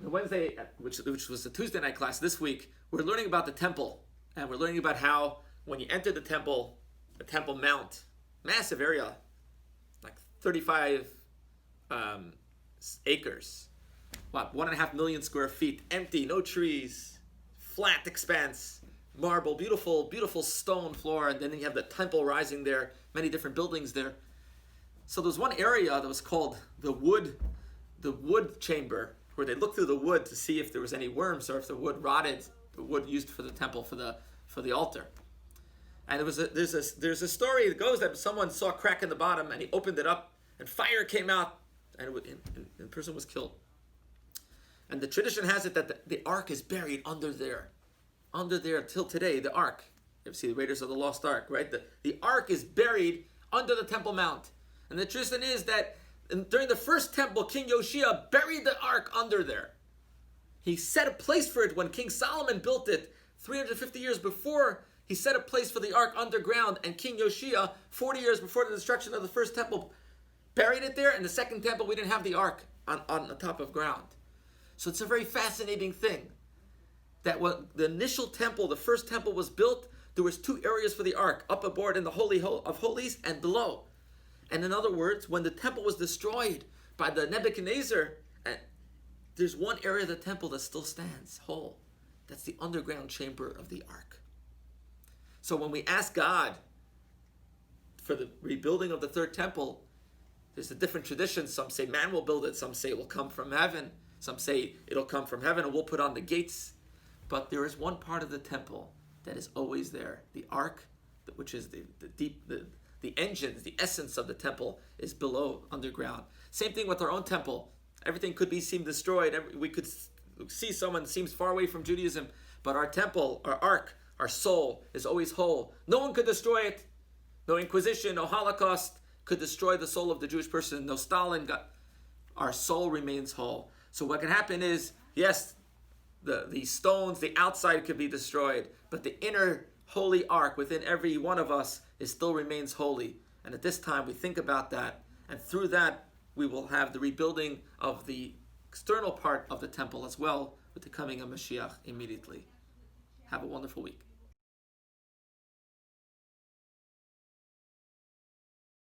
Wednesday, which was the Tuesday night class this week, we're learning about the temple. And we're learning about how when you enter the Temple Mount, massive area, like 35 acres, what, 1.5 million square feet, empty, no trees, flat expanse, marble, beautiful, beautiful stone floor, and then you have the temple rising there, many different buildings there. So there's one area that was called the wood chamber, where they looked through the wood to see if there was any worms or if the wood rotted, the wood used for the temple, for the altar. And there's a story that goes that someone saw a crack in the bottom and he opened it up and fire came out and the person was killed. And the tradition has it that the ark is buried under there till today. The ark, you ever see the Raiders of the Lost Ark, right? The ark is buried under the Temple Mount. And the tradition is that during the first temple, King Yoshia buried the ark under there. He set a place for it when King Solomon built it 350 years before. He set a place for the ark underground, and King Yoshia, 40 years before the destruction of the first temple, buried it there. In the second temple, we didn't have the ark on the top of ground. So it's a very fascinating thing that when the initial temple, the first temple was built, there was two areas for the ark, up aboard in the Holy of Holies and below. And in other words, when the temple was destroyed by the Nebuchadnezzar, there's one area of the temple that still stands whole. That's the underground chamber of the ark. So when we ask God for the rebuilding of the third temple, there's a different tradition. Some say man will build it. Some say it will come from heaven. Some say it'll come from heaven and we'll put on the gates. But there is one part of the temple that is always there. The ark, which is the engines, the essence of the temple, is below, underground. Same thing with our own temple. Everything could seem destroyed. We could see someone seems far away from Judaism, but our temple, our ark, our soul is always whole. No one could destroy it. No Inquisition, no Holocaust could destroy the soul of the Jewish person. No Stalin our soul remains whole. So what can happen is, yes, the stones, the outside could be destroyed, but the inner holy ark within every one of us still remains holy. And at this time we think about that, and through that we will have the rebuilding of the external part of the temple as well, with the coming of Mashiach immediately. Have a wonderful week.